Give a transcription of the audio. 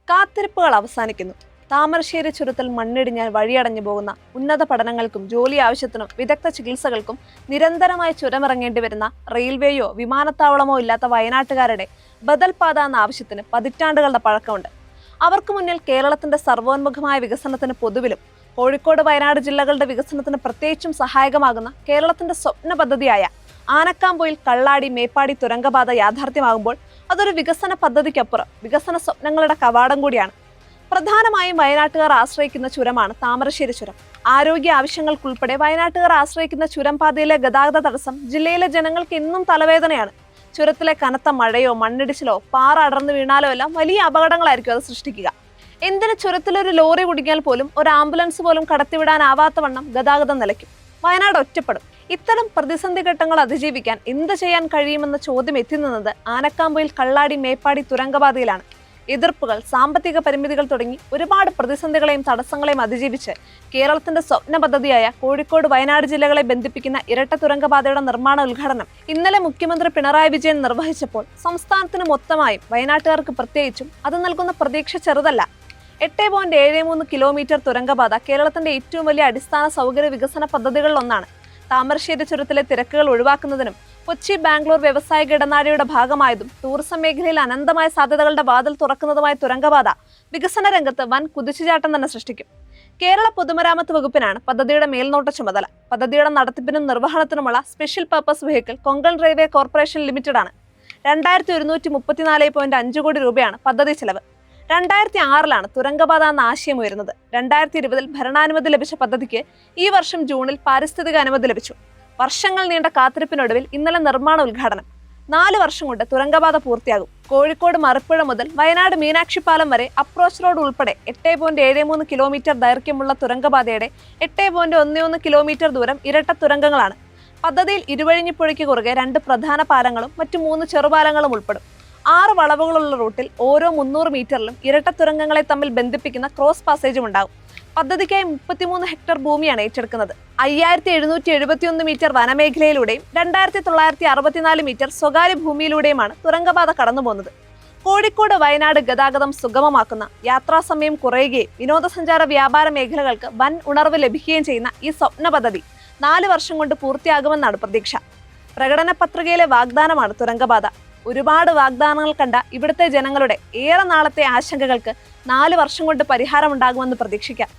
കാത്തിരിപ്പുകൾ അവസാനിക്കുന്നു. താമരശ്ശേരി ചുരത്തിൽ മണ്ണിടിഞ്ഞാൽ വഴിയടഞ്ഞു പോകുന്ന ഉന്നത പഠനങ്ങൾക്കും ജോലി ആവശ്യത്തിനും വിദഗ്ധ ചികിത്സകൾക്കും നിരന്തരമായി ചുരമിറങ്ങേണ്ടി വരുന്ന റെയിൽവേയോ വിമാനത്താവളമോ ഇല്ലാത്ത വയനാട്ടുകാരുടെ ബദൽ പാത എന്ന ആവശ്യത്തിന് പതിറ്റാണ്ടുകളുടെ പഴക്കമുണ്ട്. അവർക്ക് മുന്നിൽ കേരളത്തിന്റെ സർവോന്മുഖമായ വികസനത്തിന് പൊതുവിലും കോഴിക്കോട് വയനാട് ജില്ലകളുടെ വികസനത്തിന് പ്രത്യേകിച്ചും സഹായകമാകുന്ന കേരളത്തിന്റെ സ്വപ്ന പദ്ധതിയായ ആനക്കാംപൊയിൽ കള്ളാടി മേപ്പാടി തുരങ്കപാത യാഥാർത്ഥ്യമാകുമ്പോൾ അതൊരു വികസന പദ്ധതിക്കപ്പുറം വികസന സ്വപ്നങ്ങളുടെ കവാടം കൂടിയാണ്. പ്രധാനമായും വയനാട്ടുകാർ ആശ്രയിക്കുന്ന ചുരമാണ് താമരശ്ശേരി ചുരം. ആരോഗ്യ ആവശ്യങ്ങൾക്കുൾപ്പെടെ വയനാട്ടുകാർ ആശ്രയിക്കുന്ന ചുരം പാതയിലെ ഗതാഗത തടസ്സം ജില്ലയിലെ ജനങ്ങൾക്ക് എന്നും തലവേദനയാണ്. ചുരത്തിലെ കനത്ത മഴയോ മണ്ണിടിച്ചിലോ പാറ അടർന്നു വീണാലോ എല്ലാം വലിയ അപകടങ്ങളായിരിക്കും അത് സൃഷ്ടിക്കുക. എന്തിന് ചുരത്തിലൊരു ലോറി കുടുങ്ങിയാൽ പോലും ഒരു ആംബുലൻസ് പോലും കടത്തിവിടാനാവാത്ത വണ്ണം ഗതാഗതം നിലയ്ക്കും. വയനാട് ഒറ്റപ്പെടും. ഇത്തരം പ്രതിസന്ധി ഘട്ടങ്ങൾ അതിജീവിക്കാൻ എന്ത് ചെയ്യാൻ കഴിയുമെന്ന ചോദ്യം എത്തിനിന്നത് ആനക്കാംപൊയിൽ കള്ളാടി മേപ്പാടി തുരങ്കപാതയിലാണ്. എതിർപ്പുകൾ, സാമ്പത്തിക പരിമിതികൾ തുടങ്ങി ഒരുപാട് പ്രതിസന്ധികളെയും തടസ്സങ്ങളെയും അതിജീവിച്ച് കേരളത്തിന്റെ സ്വപ്ന പദ്ധതിയായ കോഴിക്കോട് വയനാട് ജില്ലകളെ ബന്ധിപ്പിക്കുന്ന ഇരട്ട തുരങ്കപാതയുടെ നിർമ്മാണ ഉദ്ഘാടനം ഇന്നലെ മുഖ്യമന്ത്രി പിണറായി വിജയൻ നിർവഹിച്ചപ്പോൾ സംസ്ഥാനത്തിന് മൊത്തമായും വയനാട്ടുകാർക്ക് പ്രത്യേകിച്ചും അത് നൽകുന്ന പ്രതീക്ഷ ചെറുതല്ല. 8.73 കിലോമീറ്റർ തുരങ്കപാത കേരളത്തിന്റെ ഏറ്റവും വലിയ അടിസ്ഥാന സൗകര്യ വികസന പദ്ധതികളിലൊന്നാണ്. താമരശ്ശേരി ചുരത്തിലെ തിരക്കുകൾ ഒഴിവാക്കുന്നതിനും കൊച്ചി ബാംഗ്ലൂർ വ്യവസായിക ഇടനാഴിയുടെ ഭാഗമായതും ടൂറിസം മേഖലയിൽ അനന്തമായ സാധ്യതകളുടെ വാതിൽ തുറക്കുന്നതുമായ തുരങ്കപാത വികസന രംഗത്ത് വൻ കുതിച്ചുചാട്ടം തന്നെ സൃഷ്ടിക്കും. കേരള പൊതുമരാമത്ത് വകുപ്പിനാണ് പദ്ധതിയുടെ മേൽനോട്ട ചുമതല. പദ്ധതിയുടെ നടത്തിപ്പിനും നിർവഹണത്തിനുമുള്ള special purpose vehicle Konkan railway corporation limited ആണ്. 2134.5 കോടി രൂപയാണ് പദ്ധതി ചെലവ്. 2006 തുരങ്കപാത എന്ന ആശയം ഉയരുന്നത്. 2020 ഭരണാനുമതി ലഭിച്ച പദ്ധതിക്ക് ഈ വർഷം ജൂണിൽ പാരിസ്ഥിതിക അനുമതി ലഭിച്ചു. വർഷങ്ങൾ നീണ്ട കാത്തിരിപ്പിനൊടുവിൽ ഇന്നലെ നിർമ്മാണ ഉദ്ഘാടനം. 4 വർഷം കൊണ്ട് തുരങ്കപാത പൂർത്തിയാകും. കോഴിക്കോട് മറുപ്പുഴ മുതൽ വയനാട് മീനാക്ഷി പാലം വരെ അപ്രോച്ച് റോഡ് ഉൾപ്പെടെ 8.73 കിലോമീറ്റർ ദൈർഘ്യമുള്ള തുരങ്കപാതയുടെ 8.11 കിലോമീറ്റർ ദൂരം ഇരട്ട തുരങ്കങ്ങളാണ്. പദ്ധതിയിൽ ഇരുവഴിഞ്ഞിപ്പുഴയ്ക്ക് കുറുകെ 2 പ്രധാന പാലങ്ങളും മറ്റു 3 ചെറുപാലങ്ങളും ഉൾപ്പെടും. 6 വളവുകളുള്ള റൂട്ടിൽ ഓരോ 300 മീറ്ററിലും ഇരട്ട തുരങ്കങ്ങളെ തമ്മിൽ ബന്ധിപ്പിക്കുന്ന ക്രോസ് പാസേജും ഉണ്ടാകും. പദ്ധതിക്കായി 33 ഹെക്ടർ ഭൂമിയാണ് ഏറ്റെടുക്കുന്നത്. 5771 മീറ്റർ വനമേഖലയിലൂടെയും 2964 മീറ്റർ സ്വകാര്യ ഭൂമിയിലൂടെയുമാണ് തുരങ്കപാത കടന്നുപോകുന്നത്. കോഴിക്കോട് വയനാട് ഗതാഗതം സുഗമമാക്കുന്ന, യാത്രാസമയം കുറയുകയും വിനോദസഞ്ചാര വ്യാപാര മേഖലകൾക്ക് വൻ ഉണർവ് ലഭിക്കുകയും ചെയ്യുന്ന ഈ സ്വപ്ന പദ്ധതി 4 വർഷം കൊണ്ട് പൂർത്തിയാകുമെന്നാണ് പ്രതീക്ഷ. പ്രകടന പത്രികയിലെ വാഗ്ദാനമാണ് തുരങ്കപാത. ഒരുപാട് വാഗ്ദാനങ്ങൾ കണ്ട ഇവിടുത്തെ ജനങ്ങളുടെ ഏറെ നാളത്തെ ആശങ്കകൾക്ക് 4 വർഷം കൊണ്ട് പരിഹാരമുണ്ടാകുമെന്ന് പ്രതീക്ഷിക്കാം.